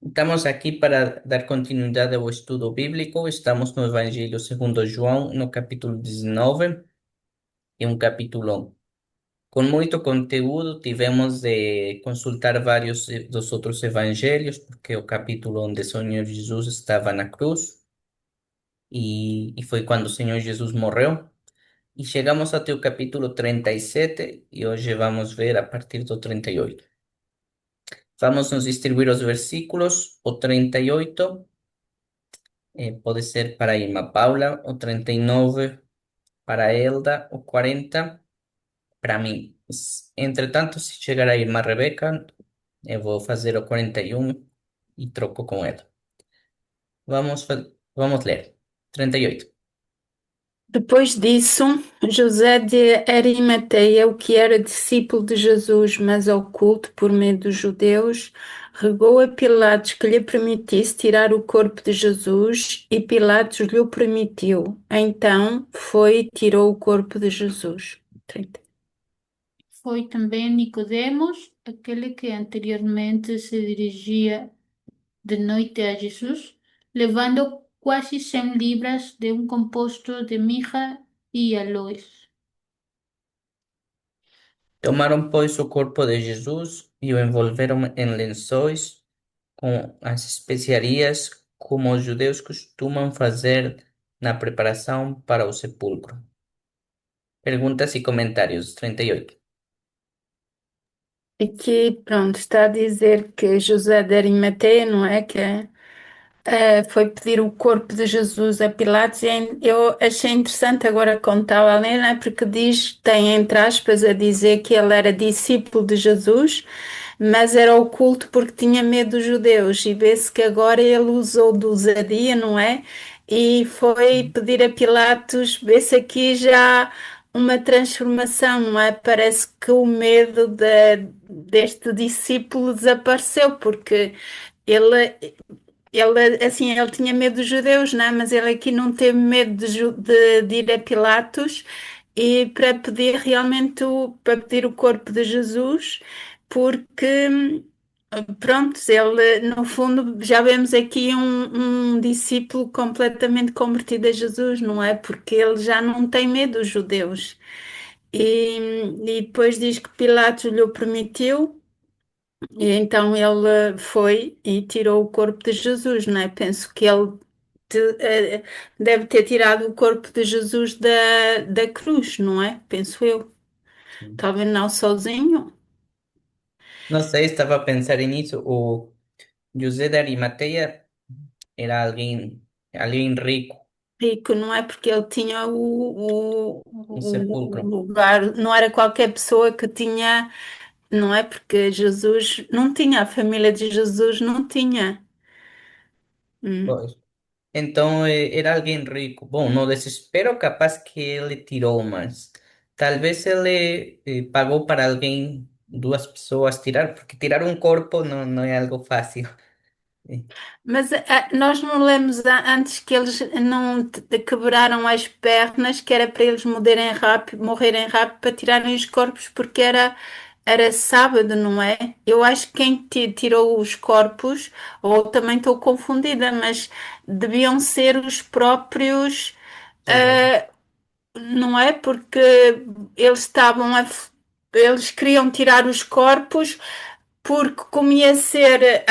Estamos aqui para dar continuidade ao estudo bíblico. Estamos no Evangelho segundo João, no capítulo 19, e um capítulo com muito conteúdo. Tivemos de consultar vários dos outros evangelhos, porque o capítulo onde o Senhor Jesus estava na cruz, e foi quando o Senhor Jesus morreu. E chegamos até o capítulo 37, e hoje vamos ver a partir do 38. Vamos nos distribuir os versículos. O 38 pode ser para Irma Paula, o 39 para Elda, o 40 para mim. Entretanto, se chegar a Irma Rebeca, eu vou fazer o 41 e troco com ela. Vamos ler. 38. Depois disso, José de Arimateia, o que era discípulo de Jesus, mas oculto por medo dos judeus, rogou a Pilatos que lhe permitisse tirar o corpo de Jesus, e Pilatos lhe o permitiu. Então foi e tirou o corpo de Jesus. 30. Foi também Nicodemos, aquele que anteriormente se dirigia de noite a Jesus, levando quase 100 libras de um composto de mirra e aloes. Tomaram, pois, o corpo de Jesus e o envolveram em lençóis com as especiarias, como os judeus costumam fazer na preparação para o sepulcro. Perguntas e comentários. 38. Aqui, pronto, está a dizer que José de Arimateia, não é? Foi pedir o corpo de Jesus a Pilatos e eu achei interessante agora contá-lo a ler, né? Porque diz, tem entre aspas a dizer que ele era discípulo de Jesus, mas era oculto porque tinha medo dos judeus, e vê-se que agora ele usou de ousadia, não é? E foi pedir a Pilatos, vê-se aqui já uma transformação, não é? Parece que o medo deste discípulo desapareceu, porque ele ele tinha medo dos judeus, né? Mas ele aqui não teve medo de ir a Pilatos e para pedir realmente para pedir o corpo de Jesus, porque pronto, ele no fundo já vemos aqui um discípulo completamente convertido a Jesus, não é? Porque ele já não tem medo dos judeus. E depois diz que Pilatos lhe o permitiu. E então ele foi e tirou o corpo de Jesus, não é? Penso que ele deve ter tirado o corpo de Jesus da cruz, não é? Penso eu. Talvez não sozinho, Não sei, estava a pensar nisso. O José de Arimateia era alguém rico, rico, não é? Porque ele tinha um o sepulcro. lugar, não era qualquer pessoa que tinha, não é? Porque Jesus não tinha, a família de Jesus não tinha. Hum. Pois. Então era alguém rico. Bom, no desespero capaz que ele tirou, mas talvez ele pagou para alguém, duas pessoas tirar, porque tirar um corpo não é algo fácil. Mas nós não lemos antes que eles não quebraram as pernas, que era para eles morrerem rápido para tirarem os corpos, porque era sábado, não é? Eu acho que quem tirou os corpos, ou também estou confundida, mas deviam ser os próprios, Soldados. não é? Porque eles estavam eles queriam tirar os corpos porque como ia ser,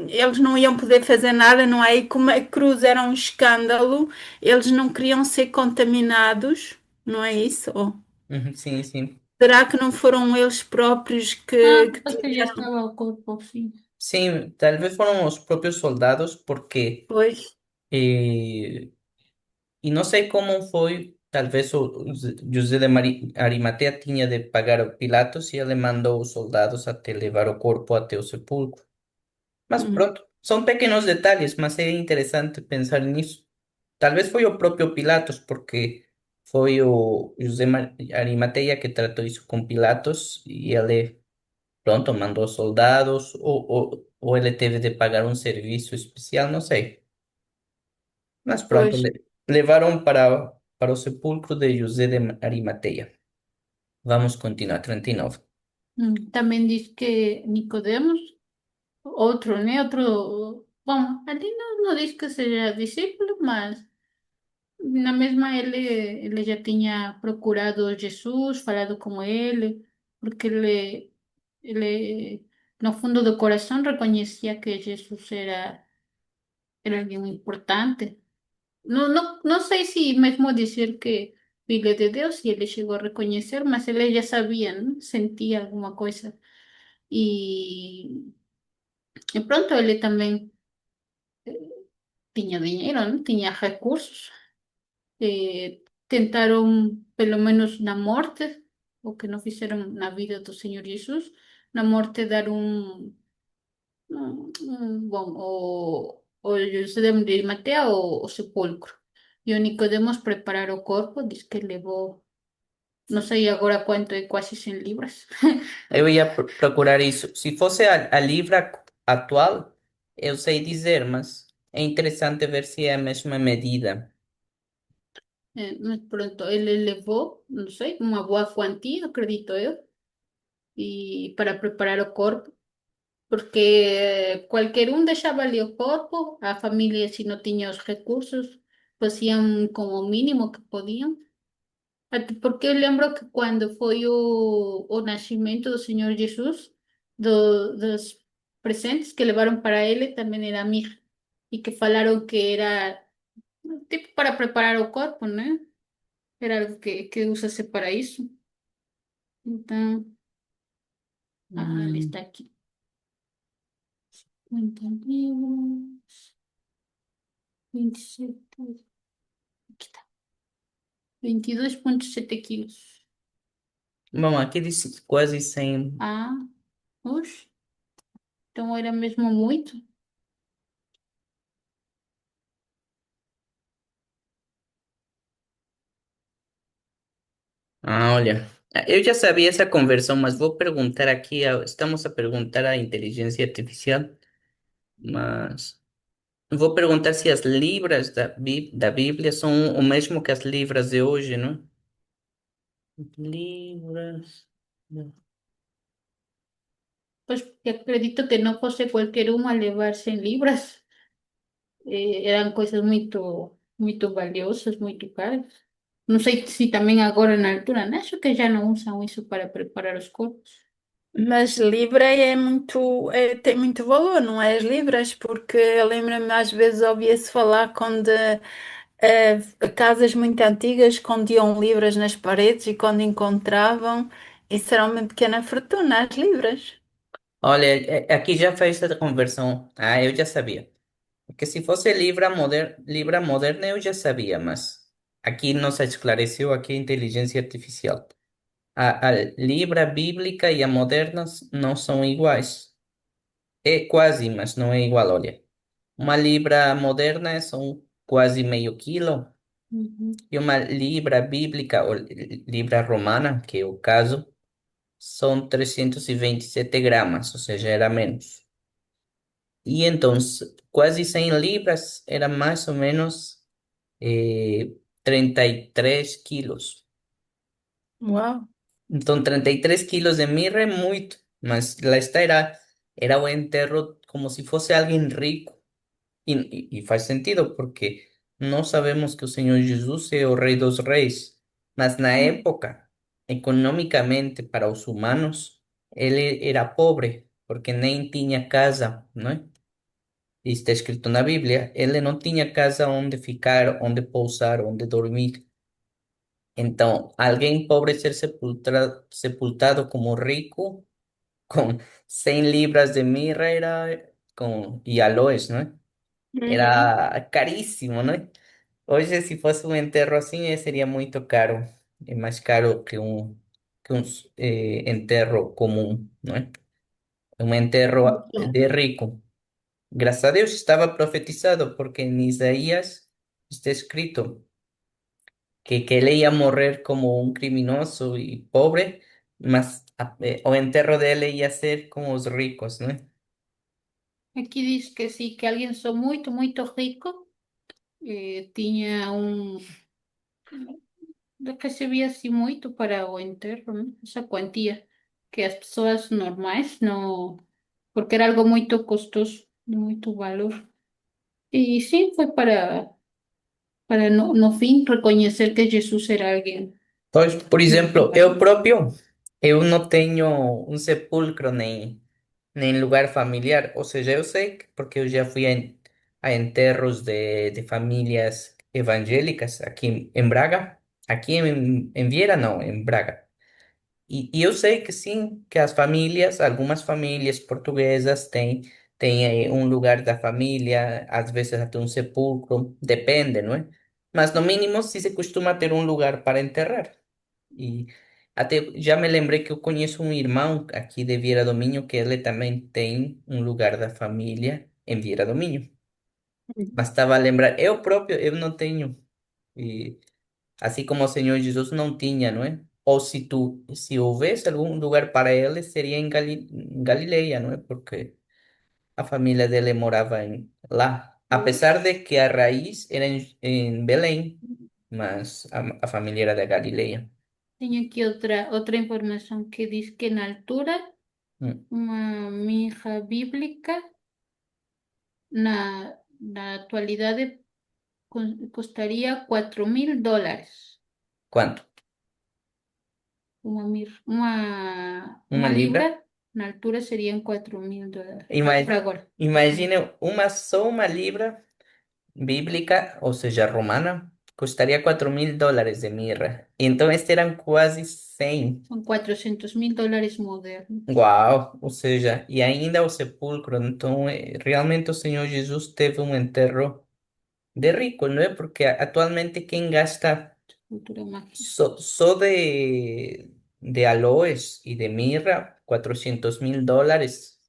eles não iam poder fazer nada, não é? E como a cruz era um escândalo, eles não queriam ser contaminados, não é isso? Ou Uhum, sim, sim. será que não foram eles próprios que Capaz que ya estaba o corpo, sí. Sim, talvez foram os próprios soldados, porque depois? eh, e não sei como foi, talvez o José de Arimatea tinha de pagar a Pilatos e ele mandou os soldados até levar o corpo até o sepulcro. Mas Hum. pronto, são pequenos detalhes, mas é interessante pensar nisso. Talvez foi o próprio Pilatos, porque foi o José Arimatea que tratou isso com Pilatos e ele, pronto, mandou soldados ou ele teve de pagar um serviço especial, não sei. Mas pronto, Pois. levaram para o sepulcro de José de Arimatea. Vamos continuar, 39. También dice que Nicodemos. outro, né? Outro. Bom, ali não diz que seja discípulo, mas na mesma ele já tinha procurado Jesus, falado com ele, porque ele no fundo do coração reconhecia que Jesus era alguém importante. Não sei se mesmo dizer que filho de Deus, se ele chegou a reconhecer, mas ele já sabia, né? Sentia alguma coisa. E, e pronto, ele também tinha dinheiro, né? Tinha recursos. Tentaram, pelo menos na morte, o que não fizeram na vida do Senhor Jesus, na morte dar bom, o José de Arimatea o sepulcro. E o Nicodemos preparar o corpo, diz que levou, não sei agora quanto é, quase 100 libras. Eu ia procurar isso. Se fosse a Libra atual, eu sei dizer, mas é interessante ver se é a mesma medida. Mas pronto, ele levou, não sei, uma boa quantia, acredito eu, e para preparar o corpo. Porque qualquer um deixava ali o corpo, a família, se não tinha os recursos, faziam como o mínimo que podiam. Até porque eu lembro que quando foi o nascimento do Senhor Jesus, dos presentes que levaram para ele também era mirra, e que falaram que era tipo para preparar o corpo, né? Era algo que usa-se para isso. Então, ele Hum, está aqui. Entendi. 27. Aqui está. 22,7 quilos. Bom, aqui diz quase 100. Ah, oxe, então era mesmo muito. Ah, olha, eu já sabia essa conversão, mas vou perguntar aqui, estamos a perguntar à inteligência artificial, mas vou perguntar se as libras da Bíblia são o mesmo que as libras de hoje, não? Libras. Pues porque acredito que no fosse qualquer um a levar 100 libras. Eran coisas muito valiosas, muito caras. Não sei se também agora na altura, né? Acho que já não usam isso para preparar os corpos. Mas Libra é muito, tem muito valor, não é as libras? Porque eu lembro-me às vezes ouvia-se falar quando casas muito antigas escondiam libras nas paredes e quando encontravam, isso era uma pequena fortuna, as libras. Olha, aqui já fez a conversão. Ah, eu já sabia. Porque se fosse Libra moderna, eu já sabia, mas aqui nos esclareceu aqui a inteligência artificial. A Libra bíblica e a moderna não são iguais. É quase, mas não é igual, olha. Uma Libra moderna são quase meio quilo, Uhum. e uma Libra bíblica, ou Libra romana, que é o caso, são 327 gramas, ou seja, era menos. E então, quase 100 libras era mais ou menos 33 quilos. Uau! Então, 33 quilos de mirra é muito, mas lá está, era o enterro como se fosse alguém rico. E faz sentido, porque nós sabemos que o Senhor Jesus é o Rei dos Reis, mas na Hum. época, economicamente, para os humanos, ele era pobre, porque nem tinha casa, não é? Está escrito na Bíblia, ele não tinha casa onde ficar, onde pousar, onde dormir. Então, alguém pobre ser sepultado como rico, com 100 libras de mirra y aloes, ¿no? Uhum. Era carísimo, ¿no? Hoje, se fosse um enterro assim, seria muito caro. É mais caro que um enterro comum, não é? Um enterro Então, de rico. Graças a Deus estava profetizado, porque em Isaías está escrito que ele ia morrer como um criminoso e pobre, mas o enterro dele ia ser com os ricos, né? Aqui diz que sim, que alguém só muito rico tinha recebia assim muito para o enterro, né? Essa quantia que as pessoas normais não. porque era algo muy costoso, de mucho valor. Y sí, fue para no fin reconocer que Jesús era alguien Pois, por muy exemplo, eu valioso. próprio, eu não tenho um sepulcro nem lugar familiar. Ou seja, eu sei porque eu já fui a enterros de famílias evangélicas aqui em Braga. Aqui em Vieira, não, em Braga. E eu sei que sim, que as famílias, algumas famílias portuguesas têm um lugar da família, às vezes até um sepulcro, depende, não é? Mas no mínimo sim se costuma ter um lugar para enterrar. E até já me lembrei que eu conheço um irmão aqui de Vieira do Minho que ele também tem um lugar da família em Vieira do Minho. Mas estava a lembrar, eu próprio, eu não tenho. E assim como o Senhor Jesus não tinha, não é? Ou se houvesse algum lugar para ele, seria em Galileia, não é? Porque a família dele morava lá. Apesar de que a raiz era em Belém, mas a família era de Galileia. Tengo aquí otra información que dice que en altura Hum. una mija bíblica na actualidad costaría $4.000. Quanto? Uma Una libra? libra na altura serían $4.000. Ima- Para ahora. Imagine só uma libra bíblica, ou seja, romana, custaria US$ 4.000 de mirra. Então, estes eram quase 100. Son $400.000 modernos. Uau! Ou seja, e ainda o sepulcro. Então, realmente o Senhor Jesus teve um enterro de rico, não é? Porque atualmente quem gasta Cultura mágica. só de aloes e de mirra US$ 400.000.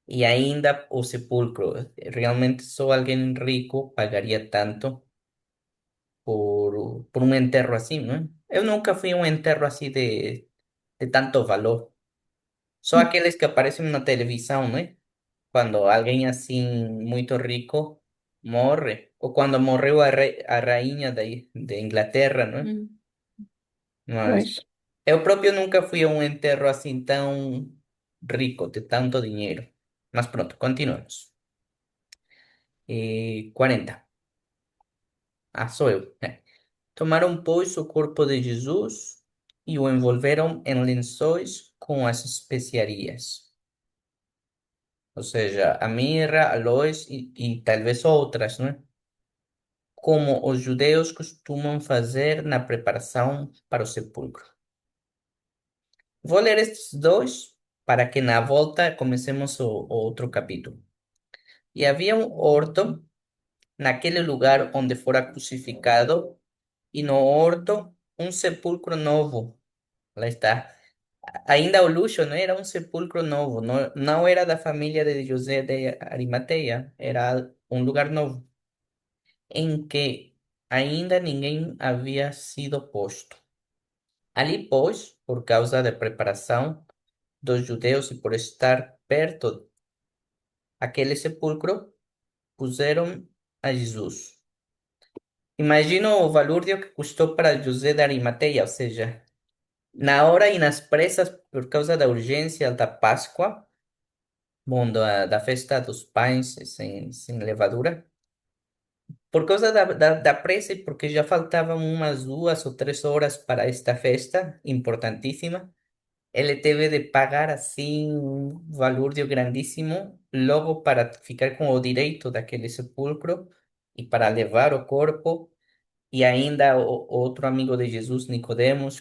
E ainda o sepulcro. Realmente só alguém rico pagaria tanto por um enterro assim, não é? Eu nunca fui a um enterro assim de tanto valor. Só aqueles que aparecem na televisão, não é? Quando alguém assim muito rico morre. Ou quando morreu a rainha de Inglaterra, não é? Mm. Mas Pois. eu próprio nunca fui a um enterro assim tão rico, de tanto dinheiro. Mas pronto, continuamos. 40. Ah, sou eu. Tomaram, pois, o corpo de Jesus e o envolveram em lençóis com as especiarias, ou seja, a mirra, aloes e talvez outras, não é? Como os judeus costumam fazer na preparação para o sepulcro. Vou ler estes dois para que na volta comecemos o outro capítulo. E havia um horto naquele lugar onde fora crucificado, e no horto um sepulcro novo. Lá está. Ainda o luxo não era um sepulcro novo, não, não era da família de José de Arimateia, era um lugar novo, em que ainda ninguém havia sido posto. Ali, pois, por causa da preparação dos judeus e por estar perto aquele sepulcro, puseram a Jesus. Imagina o valor que custou para José de Arimateia, ou seja, na hora e nas pressas, por causa da urgência da Páscoa, bom, da festa dos pães sem levadura, por causa da pressa e porque já faltavam umas 2 ou 3 horas para esta festa importantíssima, ele teve de pagar assim um valor de grandíssimo logo para ficar com o direito daquele sepulcro e para levar o corpo. E ainda o outro amigo de Jesus, Nicodemos,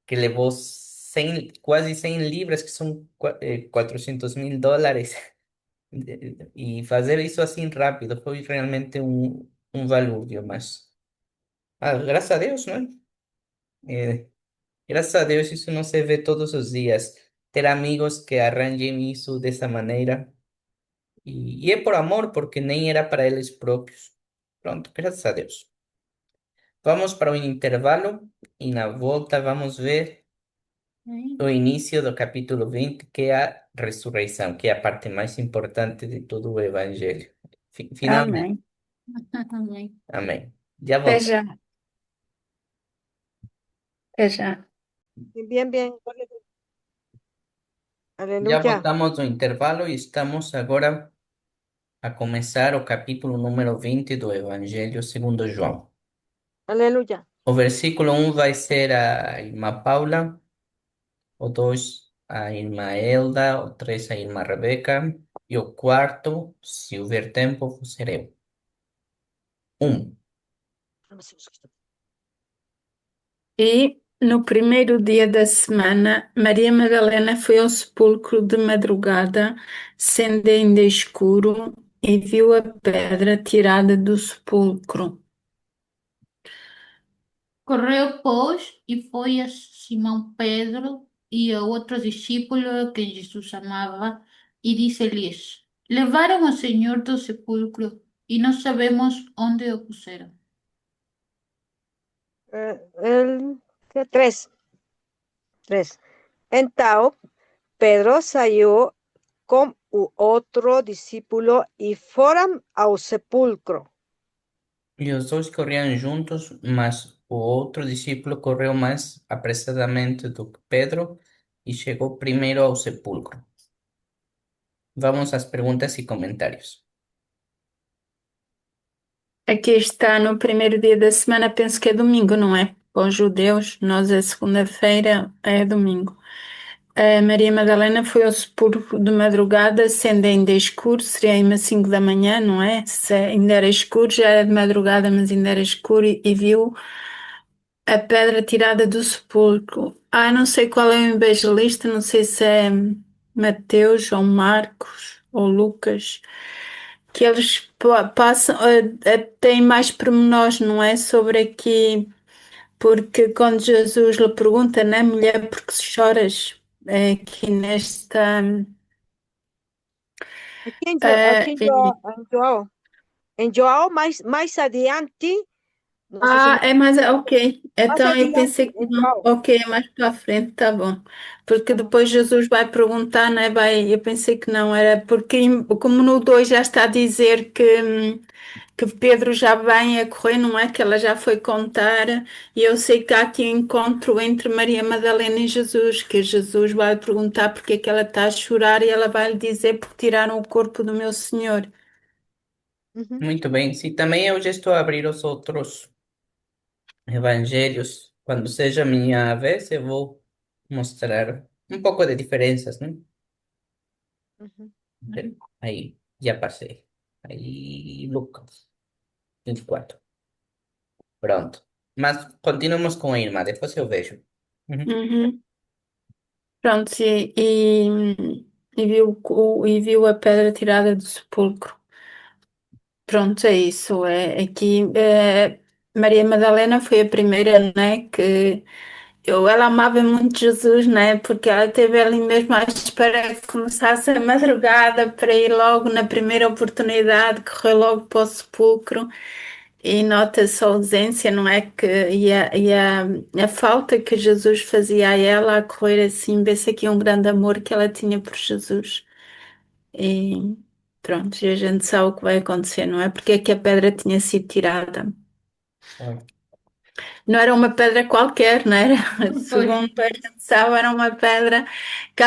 que levou 100, quase 100 libras, que são US$ 400.000. E fazer isso assim rápido foi realmente um valúrio, mas graças a Deus, não é? Eh, Graças a Deus isso não se vê todos os dias. Ter amigos que arranjem isso dessa maneira. E é por amor, porque nem era para eles próprios. Pronto, graças a Deus. Vamos para o intervalo e na volta vamos ver Amén. o início do capítulo 20, que é a ressurreição, que é a parte mais importante de todo o Evangelho. Finalmente. Amém. Amén. Amém. Já Até volto. já. Até já. Bien, bien. Já Aleluya. voltamos do intervalo e estamos agora a começar o capítulo número 20 do Evangelho segundo João. Aleluya. O versículo um vai ser a irmã Paula, o 2 a irmã Elda, o 3 a irmã Rebeca e o quarto, se houver tempo, serei eu. Um. E no primeiro dia da semana, Maria Madalena foi ao sepulcro de madrugada, sendo ainda escuro, e viu a pedra tirada do sepulcro. Correu, pois, e foi a Simão Pedro e a outro discípulo a quem Jesus amava, e disse-lhes: Levaram o Senhor do sepulcro e não sabemos onde o puseram. Tres. Tres. Então, Pedro saiu com o outro discípulo e foram ao sepulcro. E os dois corriam juntos, mas o outro discípulo correu mais apressadamente do que Pedro e chegou primeiro ao sepulcro. Vamos às perguntas e comentários. Aqui está no primeiro dia da semana, penso que é domingo, não é? Para os judeus, nós é segunda-feira, é domingo. A Maria Madalena foi ao sepulcro de madrugada, sendo ainda escuro, seria aí umas 5 da manhã, não é? Se ainda era escuro, já era de madrugada, mas ainda era escuro, e viu a pedra tirada do sepulcro. Ah, não sei qual é o evangelista, não sei se é Mateus ou Marcos ou Lucas, que eles passam, têm mais pormenores, não é? Sobre aqui, porque quando Jesus lhe pergunta, né, mulher, por que choras? É aqui nesta. Aqui eh, em João mais adiante, não sei se me... é mais. Ok. Mais Então eu adiante, pensei que em não. João. Ok, é mais para a frente, tá bom. Porque Uhum, depois Jesus vai perguntar, né? Eu pensei que não, era porque, como no 2 já está a dizer que Pedro já vem a correr, não é? Que ela já foi contar, e eu sei que há aqui um encontro entre Maria Madalena e Jesus, que Jesus vai perguntar porque é que ela está a chorar e ela vai lhe dizer porque tiraram o corpo do meu Senhor. uhum, Muito bem. Se também eu já estou a abrir os outros evangelhos, quando seja minha vez, eu vou mostrar um pouco de diferenças, né? uhum. Aí, já passei. Aí, Lucas, 24. Pronto. Mas continuamos com a irmã, depois eu vejo. Uhum. Uhum. Pronto, e viu a pedra tirada do sepulcro. Pronto, é isso. Maria Madalena foi a primeira, né, ela amava muito Jesus, né, porque ela teve ali mesmo à espera que começasse a madrugada para ir logo na primeira oportunidade, correr logo para o sepulcro. E nota-se a ausência, não é? A falta que Jesus fazia a ela a correr assim, vê-se aqui um grande amor que ela tinha por Jesus. E pronto, e a gente sabe o que vai acontecer, não é? Porque é que a pedra tinha sido tirada. Olha, Não era uma pedra qualquer, não era? Pois, Segundo a gente sabe, era uma pedra que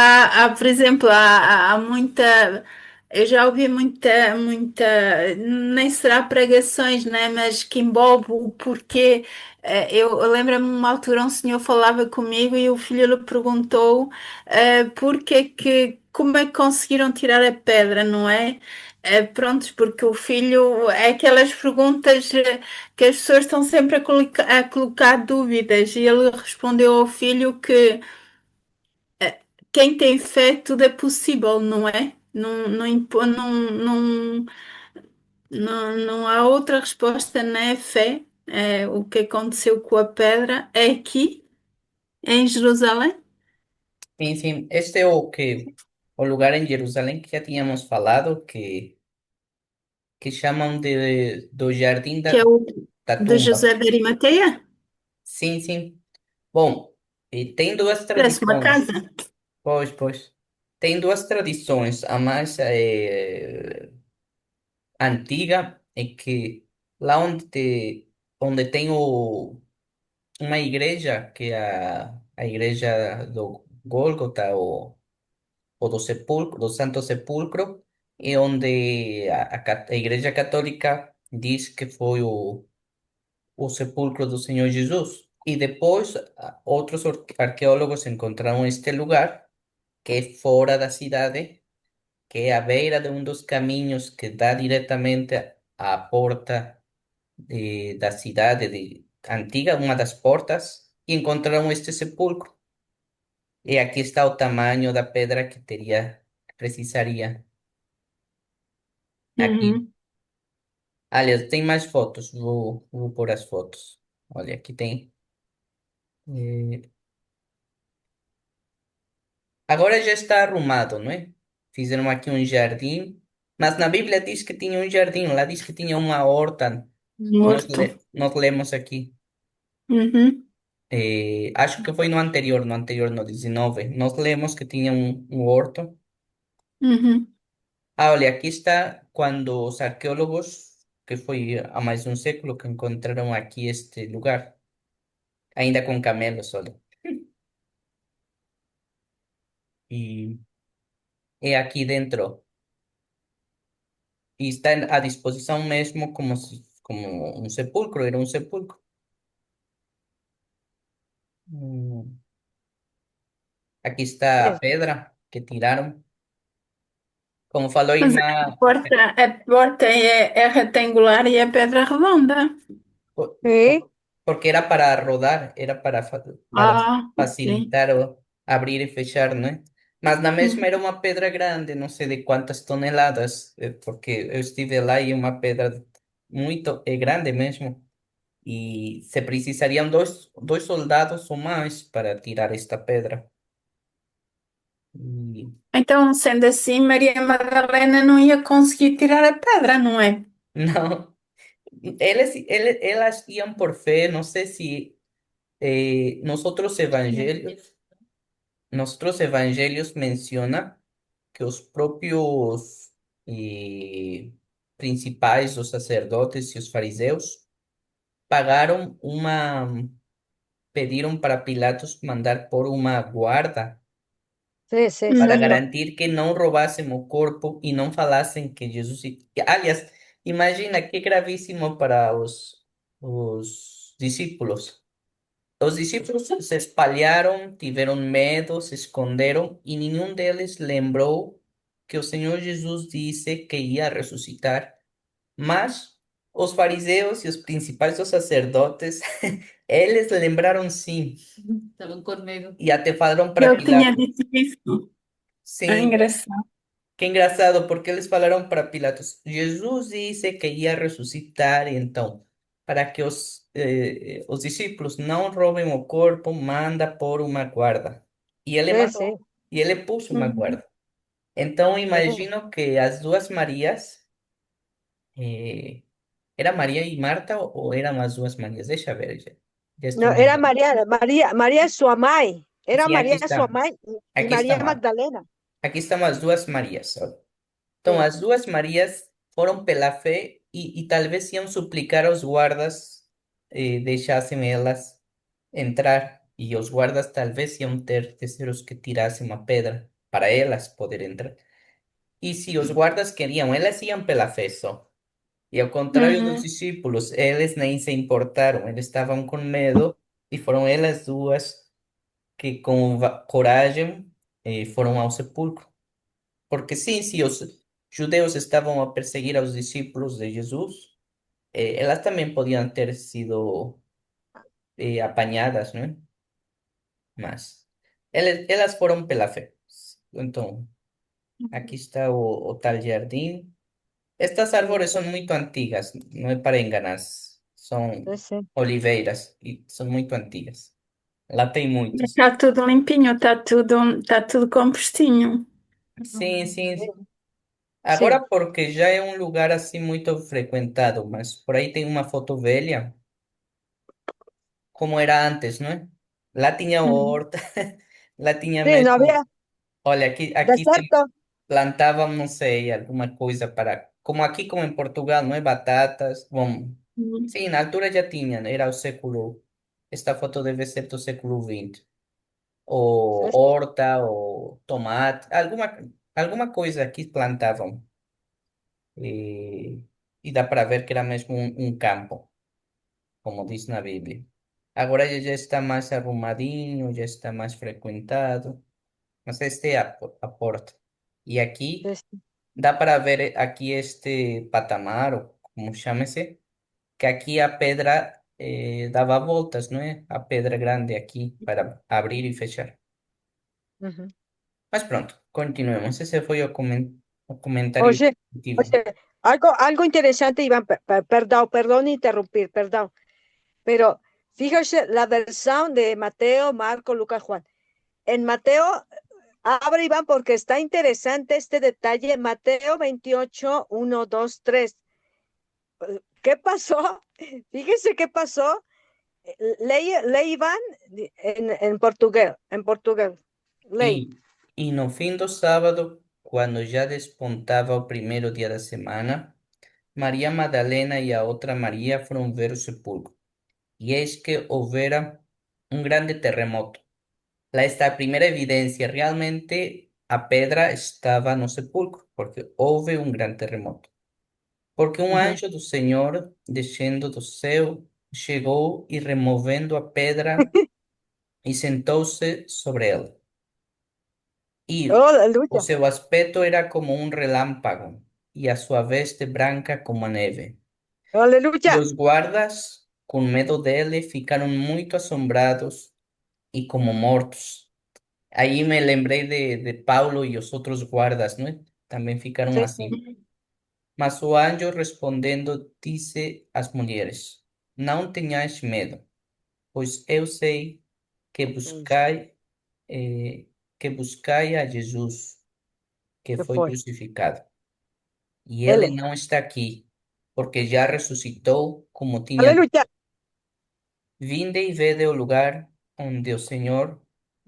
por exemplo, há muita. Eu já ouvi nem será pregações, né? Mas que envolve o porquê. Eu lembro-me uma altura um senhor falava comigo e o filho lhe perguntou porque como é que conseguiram tirar a pedra, não é? Prontos, porque o filho é aquelas perguntas que as pessoas estão sempre a colocar dúvidas e ele respondeu ao filho que quem tem fé tudo é possível, não é? Não há outra resposta, não é fé. O que aconteceu com a pedra é aqui, em Jerusalém, sim, sim. Este é o lugar em Jerusalém que já tínhamos falado, que chamam do Jardim que é o da de Tumba. José de Arimateia. Sim, sim. Bom, e tem duas Parece uma tradições. casa, Pois. Tem duas tradições. A mais antiga é que lá onde tem uma igreja, que é a igreja do Gólgota, o do sepulcro, do Santo Sepulcro, e onde a Igreja Católica diz que foi o sepulcro do Senhor Jesus. E depois outros arqueólogos encontraram este lugar, que é fora da cidade, que é à beira de um dos caminhos que dá diretamente à porta da cidade antiga, uma das portas, e encontraram este sepulcro. E aqui está o tamanho da pedra que teria, que precisaria. Aqui, Uhum. aliás, tem mais fotos, vou pôr as fotos. Olha, aqui tem. eh, Agora já está arrumado, não é? Fizeram aqui um jardim, mas na Bíblia diz que tinha um jardim, lá diz que tinha uma horta. Morto. Nós lemos aqui. Uhum. Acho que foi no 19. Nós lemos que tinha um horto. Uhum. Ah, olha, aqui está quando os arqueólogos, que foi há mais de um século, que encontraram aqui este lugar, ainda com camelos, olha. E é aqui dentro. E está à disposição mesmo como um sepulcro, era um sepulcro. Hum, Aqui está a É, pedra que tiraram. Como falou a Mas irmã, a porta é retangular e é pedra redonda. po- sí, porque era para rodar, era para Ah, ok. facilitar o abrir e fechar, né? Mas na mesma Uhum. era uma pedra grande, não sei de quantas toneladas, porque eu estive lá e é uma pedra muito grande mesmo. E se precisariam dois soldados ou mais para tirar esta pedra. E, Então, sendo assim, Maria Madalena não ia conseguir tirar a pedra, não é? não, elas iam por fé, não sei se nosotros evangelios menciona que os próprios principais, os sacerdotes e os fariseus, pagaram pediram para Pilatos mandar por uma guarda sí, sí, para Uhum. cierto. garantir que não roubassem o corpo e não falassem que Jesus. Aliás, imagina que gravíssimo para os discípulos. Os discípulos se espalharam, tiveram medo, se esconderam e nenhum deles lembrou que o Senhor Jesus disse que ia ressuscitar. Mas os fariseus e os principais dos sacerdotes, eles lembraram sim Estaban con medo. e até falaram para Eu tinha Pilatos. dito isso. É Sim, engraçado. que engraçado, porque eles falaram para Pilatos. Jesus disse que ia ressuscitar, então, para que os discípulos não roubem o corpo, manda por uma guarda. E ele Sí, sí, mandou, e ele pôs uma Uhum. guarda. Então, sí. imagino que as duas Marias, eh, ¿era María y Marta o eran las dos Marías? Deixa ver, ya estoy No, era mirando. María, María es su amai. Era Sí, María su amai y aquí María está, Magdalena. aquí están as duas Marías. Olha. Então, Sí, as duas Marias foram pela fé e talvez iam suplicar aos guardas deixassem elas entrar. E os guardas talvez iam ter de ser os que tirassem uma pedra para elas poder entrar. E se os guardas queriam, elas iam pela fé só. E ao contrário dos Uhum. discípulos, eles nem se importaram, eles estavam com medo e foram elas duas que com coragem foram ao sepulcro. Porque sim, se os judeus estavam a perseguir aos discípulos de Jesus, elas também podiam ter sido apanhadas, não é? Mas elas foram pela fé. Então, aqui está o tal jardim. Estas árvores son muy antiguas, no es para enganar, sí, son sí. oliveiras y son muy antiguas. Lá tem muitas. Está tudo limpinho, está tudo compostinho. Sim, sim. Sí, Agora sí. porque já é um lugar assim muito frequentado, mas por aí tem uma foto velha, como era antes, não é? Lá tinha Uhum. horta, lá tinha Sí, no mesmo. había Olha, aqui se desierto. plantavam, não sei, alguma coisa para. Como aqui, como em Portugal, não é? Batatas. Bom, Uhum. sim, na altura já tinha, era o século. Esta foto deve ser do século XX. ou Sí, horta, ou tomate, alguma coisa que plantavam. E, e dá para ver que era mesmo um campo, como diz na Bíblia. Agora já está mais arrumadinho, já está mais frequentado, mas esta é a porta. E aqui sí. dá para ver aqui este patamar, ou como chama-se, que aqui a pedra dava voltas, não é? A pedra grande aqui para abrir e fechar. Ujú. Mas pronto, continuemos. Ese foi o comentário Oye, introductivo. oye, algo interesante, Iván, perdón interrumpir, perdón, pero fíjese la versión de Mateo, Marco, Lucas, Juan. En Mateo, abre Iván porque está interesante este detalle. Mateo 28, 1, 2, 3. ¿Qué pasó? Fíjese qué pasó. Ley Iván en portugués. Ley. E no fim do sábado, quando já despontava o primeiro dia da semana, Maria Madalena e a outra Maria foram ver o sepulcro. E eis que houvera um grande terremoto. Lá está a primeira evidência. Realmente a pedra estava no sepulcro, porque houve um grande terremoto. Porque um Ujú. anjo do Senhor, descendo do céu, chegou e removendo a pedra e sentou-se sobre ela. Oh, E o aleluya. seu aspecto era como um relâmpago, e a sua veste branca como a neve. E Aleluya. os guardas, com medo dele, ficaram muito assombrados e como mortos. Aí me lembrei de Paulo e os outros guardas, não é? Também ficaram Sí, sí. assim. Mas o anjo respondendo disse às mulheres: Não tenhais medo, pois eu sei que buscai, eh, que buscai a Jesus, que ¿Qué foi fue? crucificado. E ele L. não está aqui, porque já ressuscitou, como tinha dito. Aleluya. Vinde e vede o lugar onde o Senhor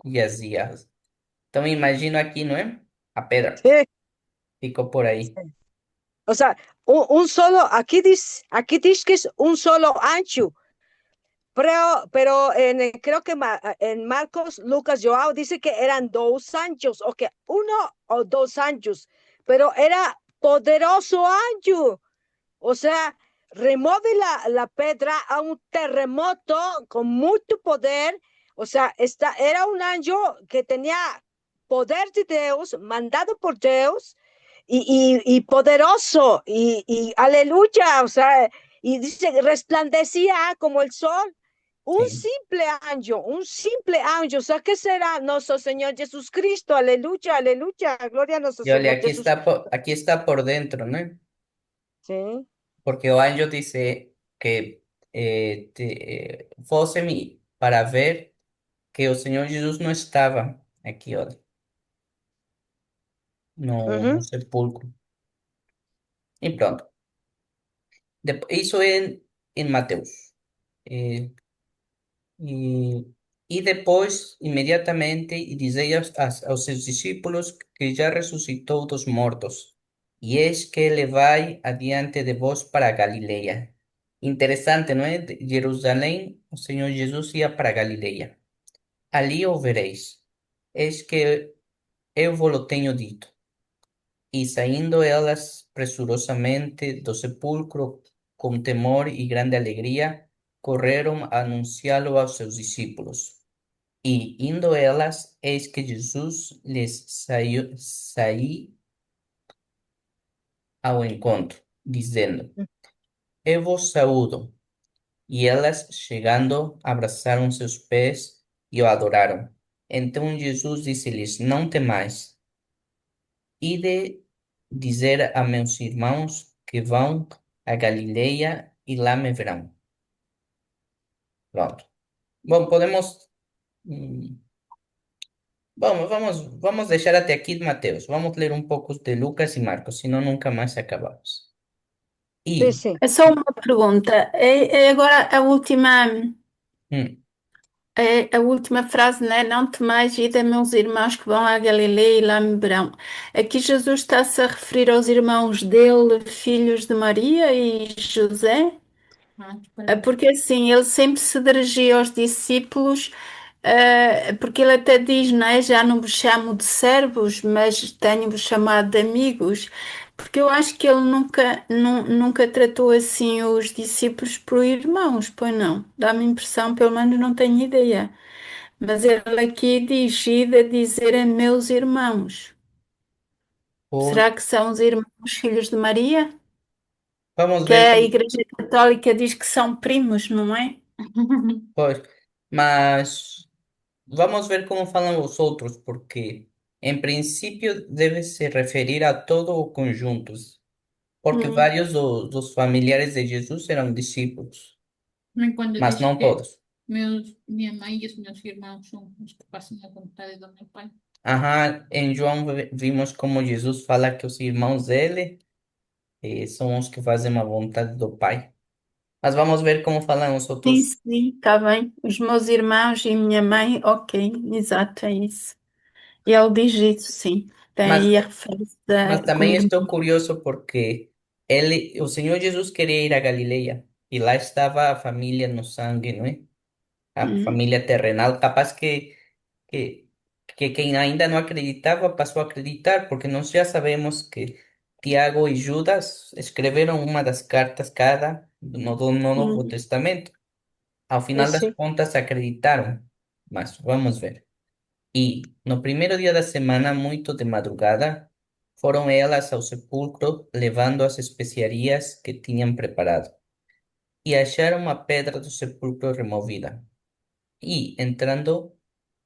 jazia. Então imagino aqui, não é? A pedra Sí, ficou por aí. sí. O sea, solo, aquí dice que es un solo ancho, pero creo que en Marcos, Lucas, Joao dice que eran dos anchos, o que uno o dos anchos, pero era poderoso ancho. O sea, remueve la pedra a un terremoto con mucho poder. O sea, era un anjo que tenía poder de Dios, mandado por Dios y poderoso. Y aleluya, o sea, y dice, resplandecía como el sol. Sim. Un simple ángel, o sea, ¿qué será nuestro Señor Jesucristo? Aleluya, aleluya, gloria a nuestro E olha, Señor Jesús. aqui está por dentro, né? Sí. Porque o anjo disse que fosse-me para ver que o Senhor Jesus não estava aqui, olha, no Ujú. sepulcro. E pronto. Isso é em Mateus. Eh, E, e depois, imediatamente, e dizei aos seus discípulos que já ressuscitou dos mortos, e eis que ele vai adiante de vós para a Galileia. Interessante, não é? De Jerusalém, o Senhor Jesus ia para a Galileia. Ali o vereis. Eis que eu vos tenho dito. E saindo elas pressurosamente do sepulcro, com temor e grande alegria, correram a anunciá-lo aos seus discípulos. E indo elas, eis que Jesus lhes saí ao encontro, dizendo: Eu vos saúdo. E elas, chegando, abraçaram seus pés e o adoraram. Então Jesus disse-lhes: Não temais, ide dizer a meus irmãos que vão a Galileia e lá me verão. Pronto. Bom, podemos. Vamos deixar até aqui de Mateus. Vamos ler um pouco de Lucas e Marcos, senão nunca mais acabamos. Sí, E, sí. É só uma pergunta. É agora hum, a última frase, né? Não temais, ide a meus irmãos que vão à Galileia e lá me verão. Aqui Jesus está-se a referir aos irmãos dele, filhos de Maria e José. Ah, perdón. Porque assim, ele sempre se dirigia aos discípulos, Porque ele até diz, não é? Já não vos chamo de servos, mas tenho-vos chamado de amigos, porque eu acho que ele nunca tratou assim os discípulos por irmãos, pois não? Dá-me impressão, pelo menos não tenho ideia. Mas ele aqui diz, ide a dizer a meus irmãos. Pois, Será que são os irmãos filhos de Maria? vamos Que ver a como, Igreja Católica diz que são primos, não é? pois, mas vamos ver como falam os outros, porque em princípio deve se referir a todo o conjunto, porque Hum, vários dos familiares de Jesus eram discípulos, Cuando mas dice não que todos. mi mamá y mis hermanos son los que pasan la voluntad de mi Padre. Aham, em João vimos como Jesus fala que os irmãos dele são os que fazem a vontade do Pai. Mas vamos ver como falam os sim, outros. sim, está bem. Os meus irmãos e minha mãe, ok, exato, é isso. E ele diz isso, sim. Tem Mas, aí a referência mas com também irmão. estou curioso porque o Senhor Jesus queria ir a Galileia e lá estava a família no sangue, não é? A Hum, família terrenal, capaz que, que quem ainda não acreditava passou a acreditar, porque nós já sabemos que Tiago e Judas escreveram uma das cartas cada no Novo hum. Testamento. Ao Sí, final das sí. contas acreditaram, mas vamos ver. E no primeiro dia da semana, muito de madrugada, foram elas ao sepulcro levando as especiarias que tinham preparado. E acharam a pedra do sepulcro removida. E, entrando,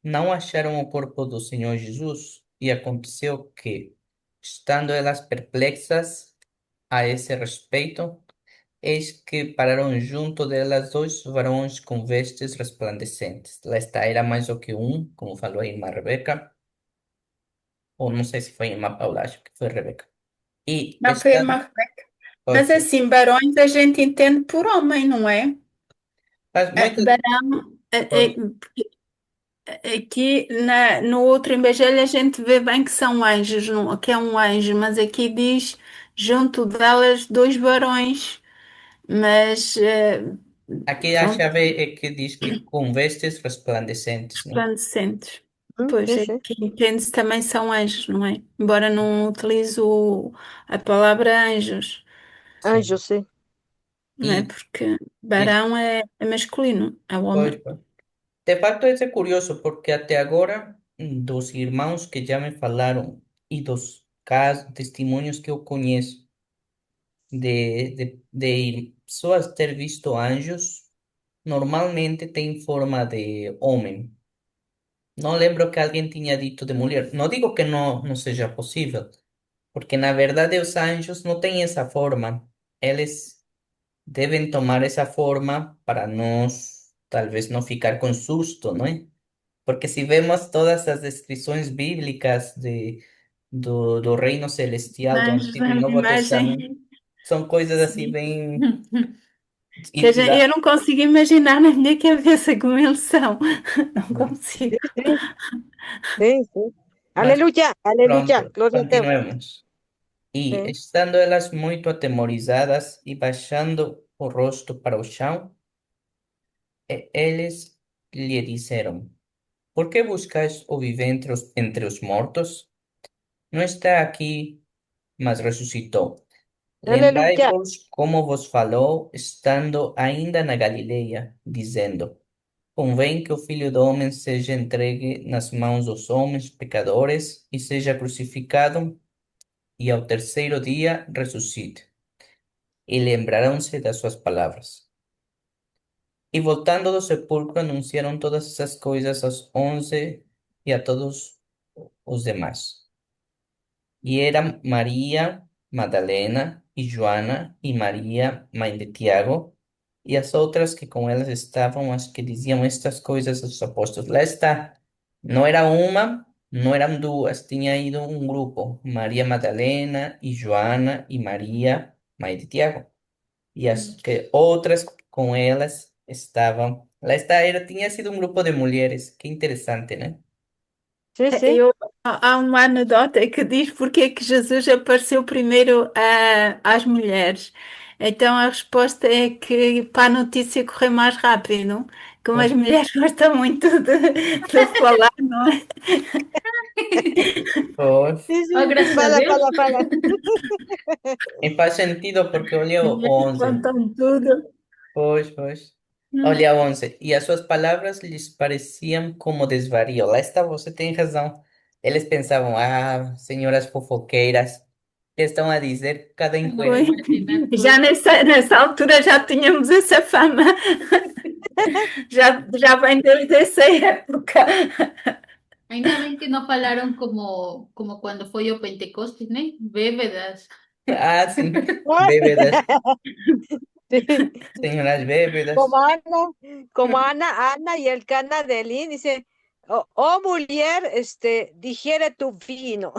não acharam o corpo do Senhor Jesus. E aconteceu que, estando elas perplexas a esse respeito, eis que pararam junto delas dois varões com vestes resplandecentes. Lá está, era mais do que um, como falou a irmã Rebeca, ou não sei se foi a irmã Paula, acho que foi a Rebeca. E Não foi está, uma... Mas ok. assim, barões a gente entende por homem, não é? Mas muito, Barão, pois, aqui no outro Evangelho a gente vê bem que são anjos, não, que é um anjo, mas aqui diz junto delas dois varões, mas aqui a pronto, chave é que diz que com vestes resplandecentes, não? resplandecentes. Pois Sí, sí. aqui entende-se também são anjos, não é? Embora não utilize a palavra anjos, Anjo, Sim. sí. não é? E, Porque e barão é masculino, é pois, homem. pois. De facto, é curioso porque até agora, dos irmãos que já me falaram e dos casos, testemunhos que eu conheço de pessoas ter visto anjos, normalmente tem forma de homem. Não lembro que alguém tinha dito de mulher. Não digo que não seja possível, porque na verdade os anjos não têm essa forma. Eles devem tomar essa forma para nós, talvez não ficar com susto, não é? Porque se vemos todas as descrições bíblicas do reino celestial do Anjos é Antigo e uma Novo Testamento, imagem, são coisas assim sim. bem. Eu não consigo imaginar na minha cabeça como eles são. Não Sí, consigo. sí, sí, sí. Mas Aleluya, aleluya. pronto, Gloria a Dios. continuemos. E Sí. estando elas muito atemorizadas e baixando o rosto para o chão, eles lhe disseram: Por que buscais o viver entre os mortos? Não está aqui, mas ressuscitou. Aleluya. Lembrai-vos como vos falou, estando ainda na Galileia, dizendo: Convém que o Filho do Homem seja entregue nas mãos dos homens pecadores e seja crucificado, e ao terceiro dia ressuscite. E lembrarão-se das suas palavras. E voltando do sepulcro, anunciaram todas essas coisas aos 11 e a todos os demais. E era Maria Madalena e Joana e Maria, mãe de Tiago, e as outras que com elas estavam, as que diziam estas coisas aos apóstolos. Lá está. Não era uma, não eram duas, tinha ido um grupo. Maria Madalena e Joana e Maria, mãe de Tiago. E as que outras com elas estavam. Lá está, tinha sido um grupo de mulheres. Que interessante, né? Sí, sí. Eu, há uma anedota que diz porque é que Jesus apareceu primeiro às mulheres. Então a resposta é que para a notícia correr mais rápido. como as Pois, mulheres gostam muito de falar, não é? pois. Sí, Oh, sí, gracias a fala, Dios. fala, fala. E faz sentido porque olha o Mulheres 11. contam tudo. Pois, pois. Mm. Olha o 11. E as suas palavras lhes pareciam como desvario. Lá está, você tem razão. Eles pensavam, ah, senhoras fofoqueiras, que estão a dizer cada No me Foi. incoerência. imagino Já tú. nessa altura já tínhamos essa fama. Já vem desde essa época. Ainda ven que no falaron como cuando fue o Pentecostes, ¿no? Bébedas. Ah, sim, bébedas, Sí. senhoras Como bébedas. Ana, como Ana y el Cana de Elín dice, oh, mujer, digiere tu vino,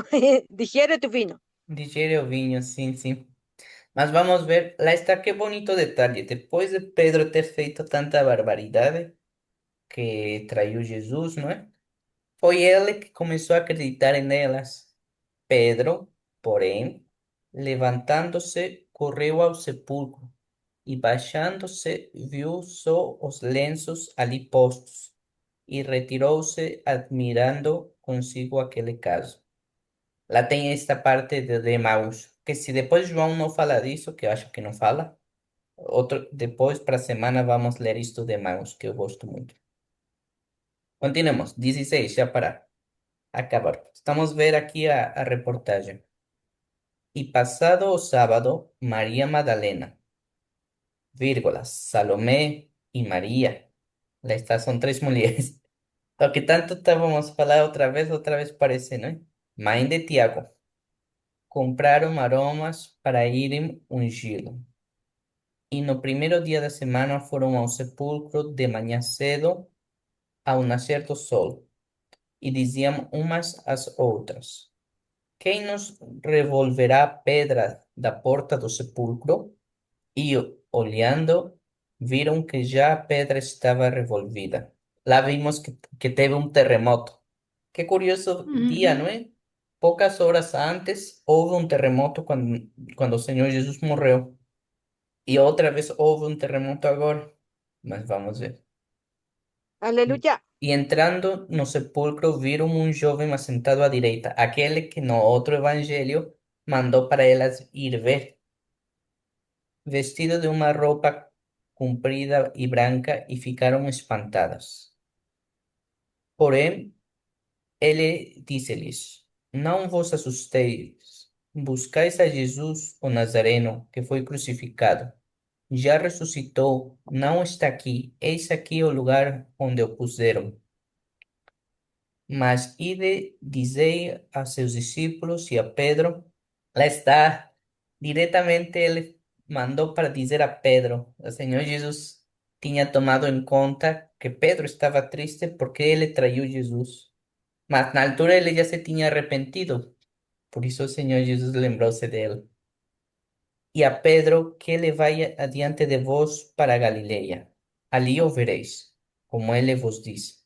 digiere tu vino. Digere o vinho, sim, sim. Mas vamos ver, lá está que bonito detalhe. Depois de Pedro ter feito tanta barbaridade que traiu Jesus, não é? Foi ele que começou a acreditar nelas. Pedro, porém, levantando-se, correu ao sepulcro e, baixando-se, viu só os lenços ali postos e retirou-se, admirando consigo aquele caso. Lá tem esta parte de Emaús, que se depois João não fala disso, que eu acho que não fala, outro, depois para a semana vamos ler isto de Emaús, que eu gosto muito. Continuemos, 16, já para acabar. Estamos a ver aqui a reportagem. Y pasado o sábado, María Magdalena, vírgula, Salomé y María. Estas son tres mujeres. Lo que tanto estábamos a falar outra vez parece, ¿no? Mãe de Tiago. Compraron aromas para irem ungí-lo. E no primeiro dia da semana foram ao sepulcro de manhã cedo, ao nascer do sol, e diziam umas às outras: Quem nos revolverá a pedra da porta do sepulcro? E, olhando, viram que já a pedra estava revolvida. Lá vimos que teve um terremoto. Que curioso dia, não Uhum. é? Poucas horas antes houve um terremoto quando o Senhor Jesus morreu. E outra vez houve um terremoto agora. Mas vamos ver. Aleluya. E entrando no sepulcro, viram um jovem assentado à direita, aquele que no outro evangelho mandou para elas ir ver, vestido de uma roupa comprida e branca, e ficaram espantadas. Porém, ele disse-lhes: Não vos assusteis, buscais a Jesus, o Nazareno, que foi crucificado. Já ressuscitou, não está aqui, eis aqui o lugar onde o puseram. Mas ide, dizei a seus discípulos e a Pedro, lá está, diretamente ele mandou para dizer a Pedro, o Senhor Jesus tinha tomado em conta que Pedro estava triste porque ele traiu Jesus, mas na altura ele já se tinha arrependido, por isso o Senhor Jesus lembrou-se dele. E a Pedro que ele vai adiante de vós para Galileia, ali o vereis, como ele vos disse.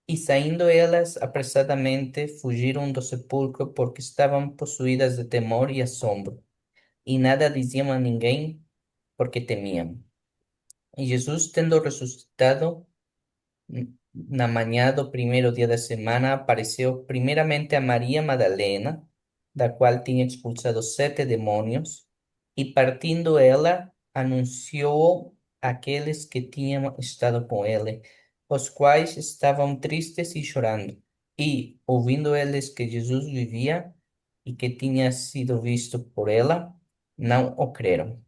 E saindo elas apressadamente, fugiram do sepulcro porque estavam possuídas de temor e assombro, e nada diziam a ninguém porque temiam. E Jesus, tendo ressuscitado na manhã do primeiro dia da semana, apareceu primeiramente a Maria Madalena, da qual tinha expulsado 7 demônios, e partindo ela, anunciou àqueles que tinham estado com ele, os quais estavam tristes e chorando. E, ouvindo eles que Jesus vivia e que tinha sido visto por ela, não o creram.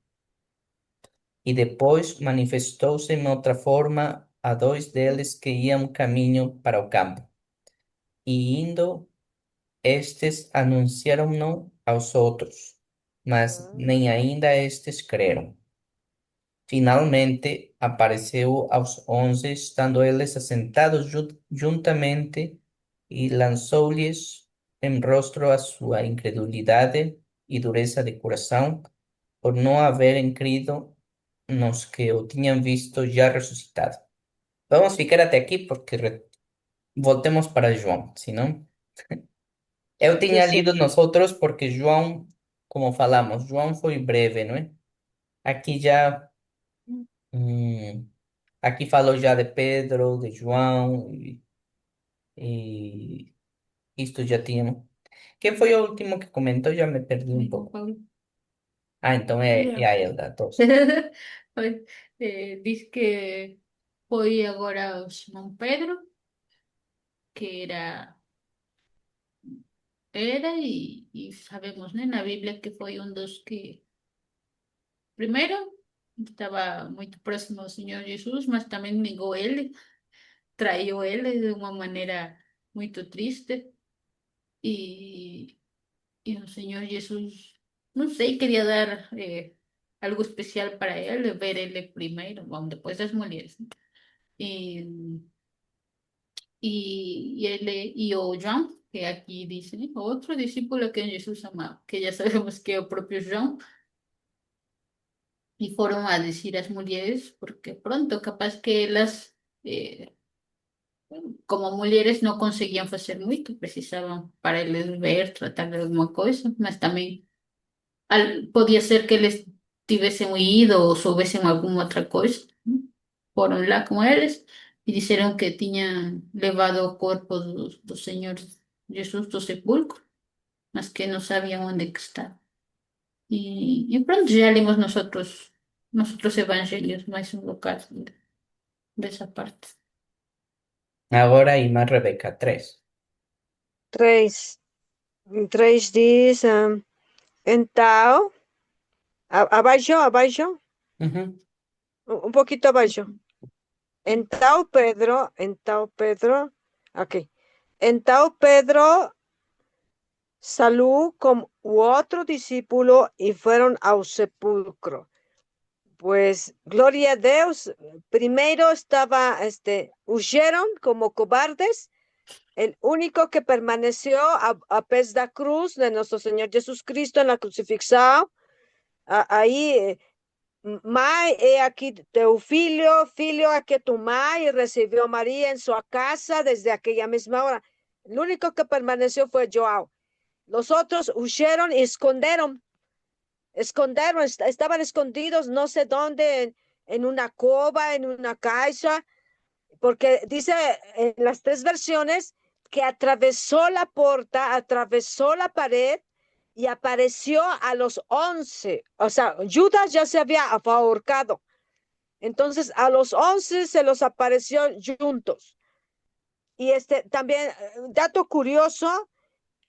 E depois manifestou-se em outra forma a dois deles que iam caminho para o campo. E indo, estes anunciaram-no aos outros, mas nem ainda estes creram. Finalmente apareceu aos 11, estando eles assentados juntamente, e lançou-lhes em rosto a sua incredulidade e dureza de coração, por não haverem crido nos que o tinham visto já ressuscitado. Vamos ficar até aqui porque voltemos para João, senão eu Sí, tinha sí. lido nos outros porque João, como falamos, João foi breve, não é? Aqui já, hum, Aqui falou já de Pedro, de João, e isto já tínhamos. Quem foi o último que comentou? Já me perdi um Amigo pouco. Paulo. Ah, então é Eu. a Elda, todos. Pois, diz que foi agora o Simão Pedro, que era e sabemos, né, na Bíblia que foi um dos que, primeiro, estava muito próximo ao Senhor Jesus, mas também negou ele, traiu ele de uma maneira muito triste. E, y el Señor Jesús, no sé, quería dar algo especial para él, ver él primero, bueno, después las mujeres, ¿no? Y, y o João, que aquí dice, ¿no? Otro discípulo que Jesús amaba, que ya sabemos que es el propio João, y fueron a decir a las mujeres, porque pronto capaz que las, eh, como mujeres no conseguían hacer mucho, precisaban para eles ver, tratar de alguna cosa, mas también podía ser que eles tivessem ido ou soubessem alguma outra coisa. Né? Foram lá com eles e disseram que tinham levado o corpo do Senhor Jesus do sepulcro, mas que não sabiam onde que está. E pronto, já lemos nosotros evangelhos mais um bocado dessa parte. Agora irmã Rebeca, 3. 3. 3 diz, então, abaixo, Uhum. um pouquinho abaixo. Então Pedro, ok. Então Pedro salió con otro discípulo y fueron al sepulcro. Pues, gloria a Dios, primero huyeron como cobardes. El único que permaneció a pes da cruz de nuestro Señor Jesucristo en la crucifixión, ahí, mãe, aquí teu filho, aquí tu mãe, y recibió María en su casa desde aquella misma hora. El único que permaneció fue Joao. Los otros huyeron y estaban escondidos, no sé dónde, en una cova, en una casa, porque dice en las 3 versiones que atravesó la puerta, atravesó la pared y apareció a los 11. O sea, Judas ya se había ahorcado. Entonces a los 11 se los apareció juntos. Y también, dato curioso,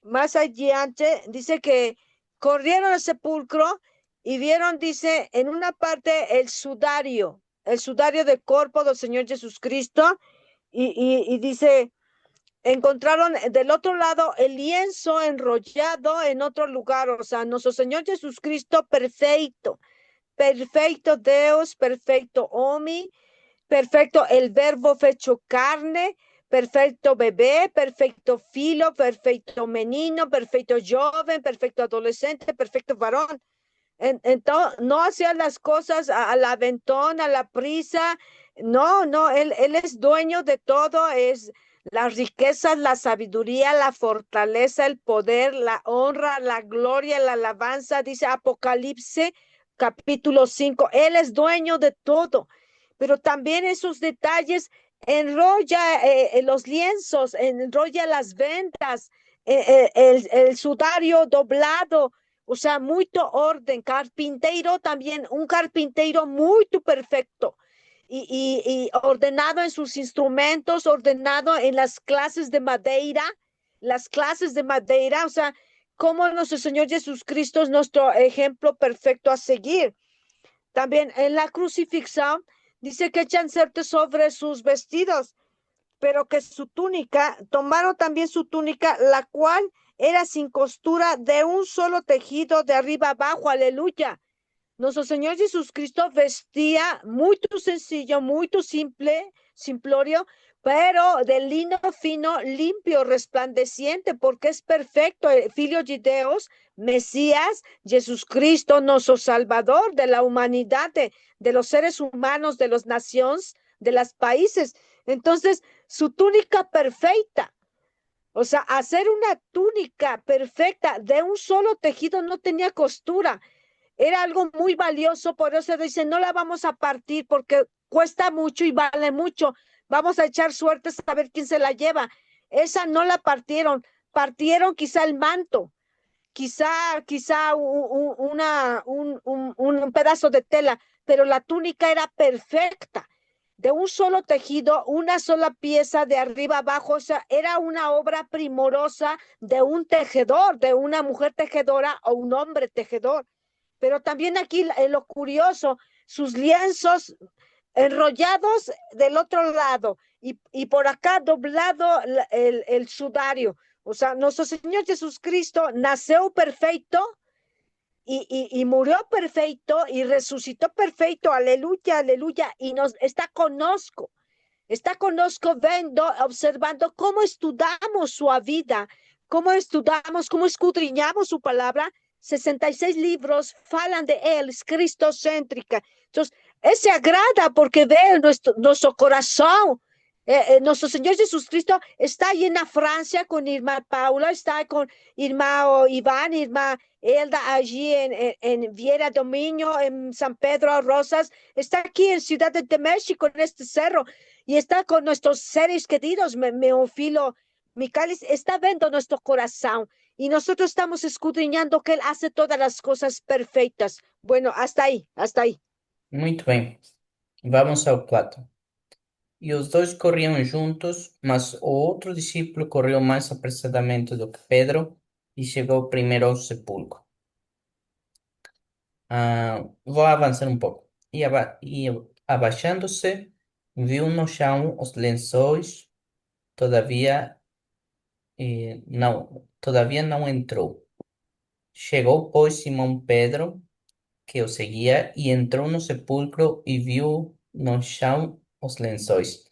más adelante, dice que corrieron al sepulcro y vieron, dice, en una parte el sudario del cuerpo del Señor Jesucristo, y dice, encontraron del otro lado el lienzo enrollado en otro lugar. O sea, nuestro Señor Jesucristo perfecto, perfecto Dios, perfecto hombre, perfecto el verbo fecho carne, perfecto bebé, perfecto filo, perfecto menino, perfecto joven, perfecto adolescente, perfecto varón. Entonces, no hacía las cosas al aventón, a la prisa. No, él es dueño de todo, es la riqueza, la sabiduría, la fortaleza, el poder, la honra, la gloria, la alabanza, dice Apocalipsis capítulo 5. Él es dueño de todo, pero también esos detalles enrolla los lienzos, enrolla las vendas, el sudario doblado, o sea, mucho orden. Carpintero también, un carpintero muy perfecto. Y ordenado en sus instrumentos, ordenado en las clases de madera, o sea, como nuestro Señor Jesucristo es nuestro ejemplo perfecto a seguir. También en la crucifixión dice que echan certes sobre sus vestidos, pero que su túnica, tomaron también su túnica, la cual era sin costura, de un solo tejido de arriba abajo, aleluya. Nuestro Señor Jesucristo vestía muy sencillo, muy simple, simplorio, pero de lino fino, limpio, resplandeciente, porque es perfecto, el Filho de Dios, Mesías, Jesucristo, nuestro Salvador de la humanidad, de los seres humanos, de las naciones, de los países. Entonces, su túnica perfecta, o sea, hacer una túnica perfecta de un solo tejido no tenía costura. Era algo muy valioso, por eso dice, no la vamos a partir, porque cuesta mucho y vale mucho. Vamos a echar suertes a ver quién se la lleva. Esa no la partieron quizá el manto, quizá un pedazo de tela, pero la túnica era perfecta, de un solo tejido, una sola pieza de arriba abajo, o sea, era una obra primorosa de un tejedor, de una mujer tejedora o un hombre tejedor. Pero también aquí lo curioso, sus lienzos enrollados del otro lado y por acá doblado el sudario. O sea, nuestro Señor Jesucristo nació perfecto y murió perfecto y resucitó perfecto, aleluya, aleluya, y nos está conozco vendo, observando cómo estudiamos su vida, cómo estudiamos, cómo escudriñamos su palabra. 66 libros falan de él, es cristocéntrica. Entonces, él se agrada porque ve nuestro corazón. Nuestro Señor Jesucristo está ahí en la Francia con Irma Paula, está con Irma Iván, Irma Elda allí en Viera Dominio, en San Pedro Rosas, está aquí en Ciudad de México, en este cerro, y está con nuestros seres queridos, Meofilo, Micalis, está viendo nuestro corazón y nosotros estamos escudriñando que Él hace todas las cosas perfectas. Bueno, hasta ahí, hasta ahí. Muito bem. Vamos ao 4. E os dois corriam juntos, mas o outro discípulo correu mais apressadamente do que Pedro e chegou primeiro ao sepulcro. Vou avançar um pouco. E abaixando-se, viu no chão os lençóis, todavia, todavia não entrou. Chegou, pois, Simão Pedro, que o seguia, e entrou no sepulcro e viu no chão os lençóis.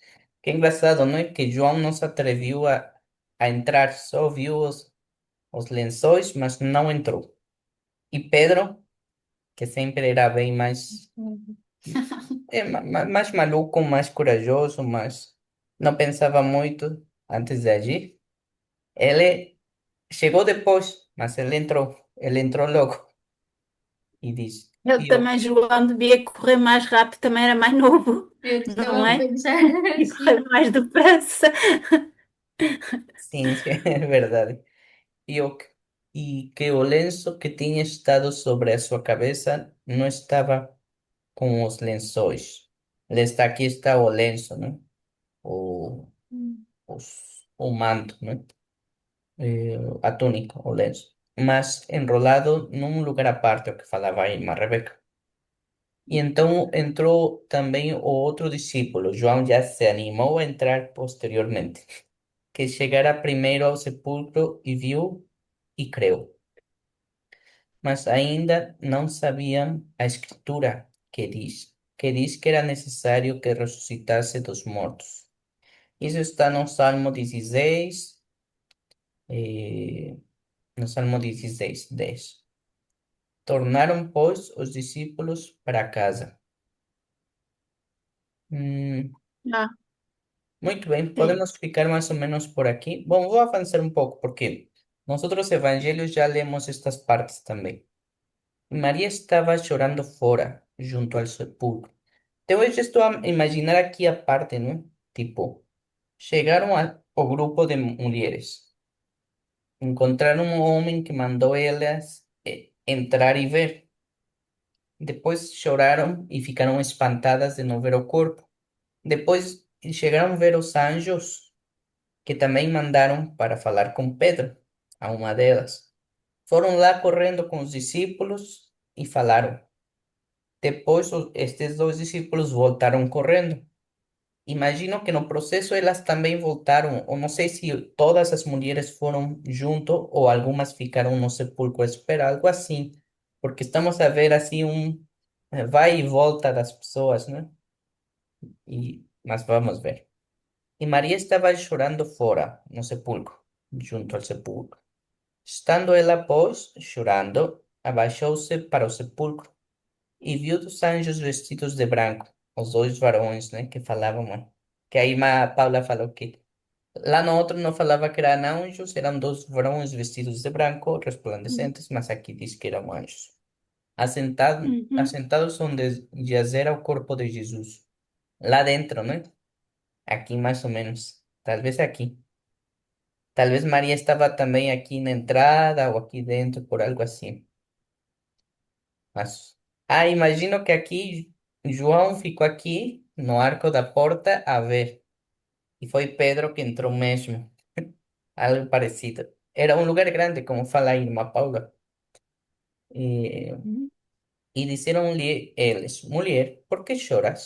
Que engraçado, não é? Que João não se atreveu a entrar, só viu os lençóis, mas não entrou. E Pedro, que sempre era bem mais, mais maluco, mais corajoso, mas não pensava muito antes de agir, ele chegou depois, mas ele entrou logo e disse, Ele e eu, também, João, devia correr mais rápido, também era mais novo, Yo não estaba a é? pensar E así. correr mais depressa. sim, sim, é verdade. E que o lenço que tinha estado sobre a sua cabeça não estava com os lençóis. Aqui está o lenço, né? O, o manto, né? A túnica, o lenço. Mas enrolado num lugar à parte, o que falava a irmã Rebeca. E então entrou também o outro discípulo. João já se animou a entrar posteriormente, que chegara primeiro ao sepulcro e viu e creu. Mas ainda não sabiam a escritura que diz que era necessário que ressuscitasse dos mortos. Isso está no Salmo 16, no Salmo 16, 10. Tornaram, pois, os discípulos para casa. Ah, Muito bem, sim. podemos ficar mais ou menos por aqui. Bom, vou avançar um pouco, porque nós outros evangelhos já lemos estas partes também. Maria estava chorando fora, junto ao sepulcro. Então, eu já estou a imaginar aqui a parte, né? Tipo, chegaram ao grupo de mulheres, encontraram um homem que mandou elas entrar e ver. Depois choraram e ficaram espantadas de não ver o corpo. Depois chegaram a ver os anjos, que também mandaram para falar com Pedro, a uma delas. Foram lá correndo com os discípulos e falaram. Depois, estes dois discípulos voltaram correndo. Imagino que no processo elas também voltaram, ou não sei se todas as mulheres foram junto ou algumas ficaram no sepulcro a esperar, algo assim, porque estamos a ver assim vai e volta das pessoas, né? Mas vamos ver. E Maria estava chorando fora, no sepulcro, junto ao sepulcro. Estando ela, pois, chorando, abaixou-se para o sepulcro e viu dos anjos vestidos de branco, os dois varões, né, que falavam, né? Que a irmã Paula falou que lá no outro não falava que eram anjos, eram dois varões vestidos de branco, resplandecentes, mas aqui diz que eram anjos. Uhum. Assentados onde jazera o corpo de Jesus. lá dentro, ¿no? Aquí más o menos, tal vez aquí. Tal vez María estaba también aquí en la entrada o aquí dentro, por algo así. Mas... Ah, imagino que aquí João ficou aqui no arco da porta a ver. E foi Pedro que entrou mesmo. Algo parecido. Era um lugar grande, como fala a irmã Paula. E, e disseram-lhe eles, mulher, por que choras?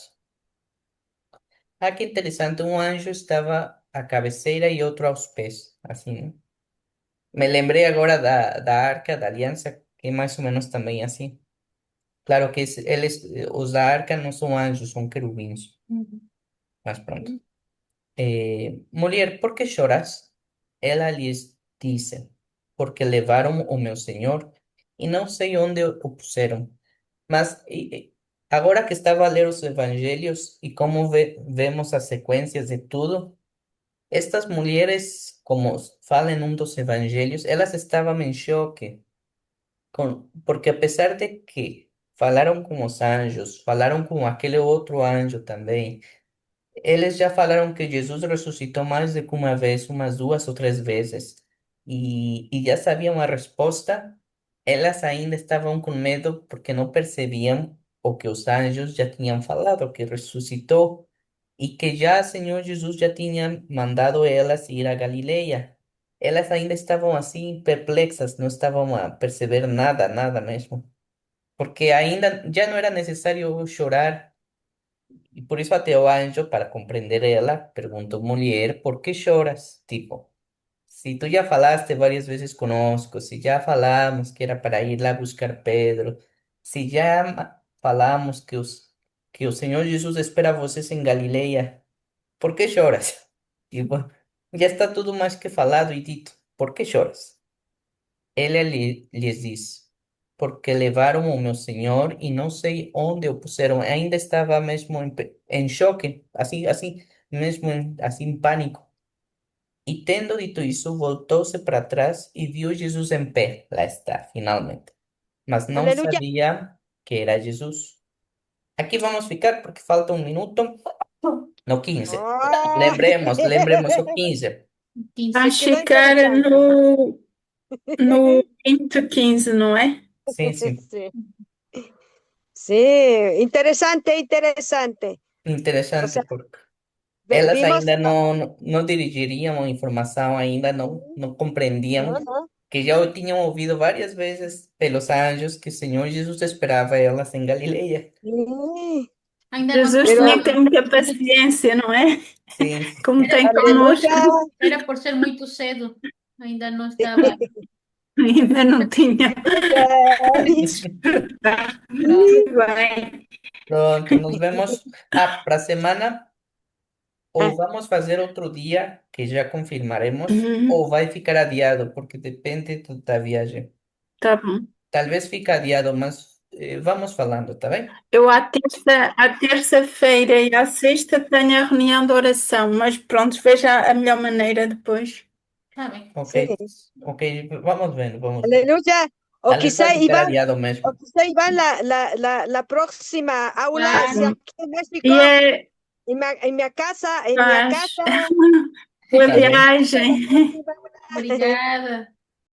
Ah, que interessante, um anjo estava à cabeceira e outro aos pés, assim, né? Me lembrei agora da Arca da Aliança, que é mais ou menos também assim. Claro que eles, os da Arca não são anjos, são querubins, mas pronto. Mulher, por que choras? Ela lhes disse, porque levaram o meu senhor e não sei onde o puseram. Mas agora que estava a ler os evangelhos e como vemos as sequências de tudo, estas mulheres, como fala em um dos evangelhos, elas estavam em choque, porque apesar de que falaram com os anjos, falaram com aquele outro anjo também, eles já falaram que Jesus ressuscitou mais de que uma vez, umas duas ou três vezes, e já sabiam a resposta, elas ainda estavam com medo porque não percebiam o que os anjos já tinham falado, que ressuscitou, e que já o Senhor Jesus já tinha mandado elas ir a Galileia. Elas ainda estavam assim perplexas, não estavam a perceber nada, nada mesmo, porque ainda já não era necessário chorar. E por isso até o anjo, para compreender ela, perguntou, mulher, por que choras? Tipo, se tu já falaste várias vezes conosco, se já falamos que era para ir lá buscar Pedro, se já falamos que o Senhor Jesus espera vocês em Galileia, por que choras? Tipo, já está tudo mais que falado e dito, por que choras? Ele lhes disse, porque levaram o meu senhor e não sei onde o puseram. Ainda estava mesmo em choque, assim, mesmo assim, em pânico. E tendo dito isso, voltou-se para trás e viu Jesus em pé. Lá está, finalmente. Mas não Aleluya. sabia que era Jesus. Aqui vamos ficar porque falta um minuto. No 15. Ah, Lembremos o 15. 15. Vai se quedó chegar interesante. no quinto 15, não é? Sim, sim. Sí, sí, interesante, interesante. O Interessante sea, porque elas vimos, ainda não dirigiriam a informação, ainda não no, compreendiam no, que já o tinham ouvido várias vezes pelos anjos que o Senhor Jesus esperava elas em Galileia. sí, Ainda não Jesus pero tinha que estava. ter muita paciência, não é? Sim, Como Era tem por ser connosco, aleluya. muito, era por ser muito cedo. Ainda não estava. ainda não tinha. Ay, Despertar. Pronto. Muito bem. pronto, nos vemos para a semana. Ou ah, vamos fazer outro dia, que já confirmaremos, ou Uhum, vai ficar adiado, porque depende da viagem. tá bom. Talvez fique adiado, mas vamos falando, tá bem? Eu à terça-feira e à sexta tenho a reunião de oração, mas pronto, veja a melhor maneira depois. Está bem. Ok, sí, ok, vamos vendo, vamos vendo. aleluya. Tal vez vai ficar adiado O mesmo. quizá Iván la próxima aula Tá Claro. es bom. aquí en México, E é en mi paz. casa. Boa Tá bem. viagem. Obrigada.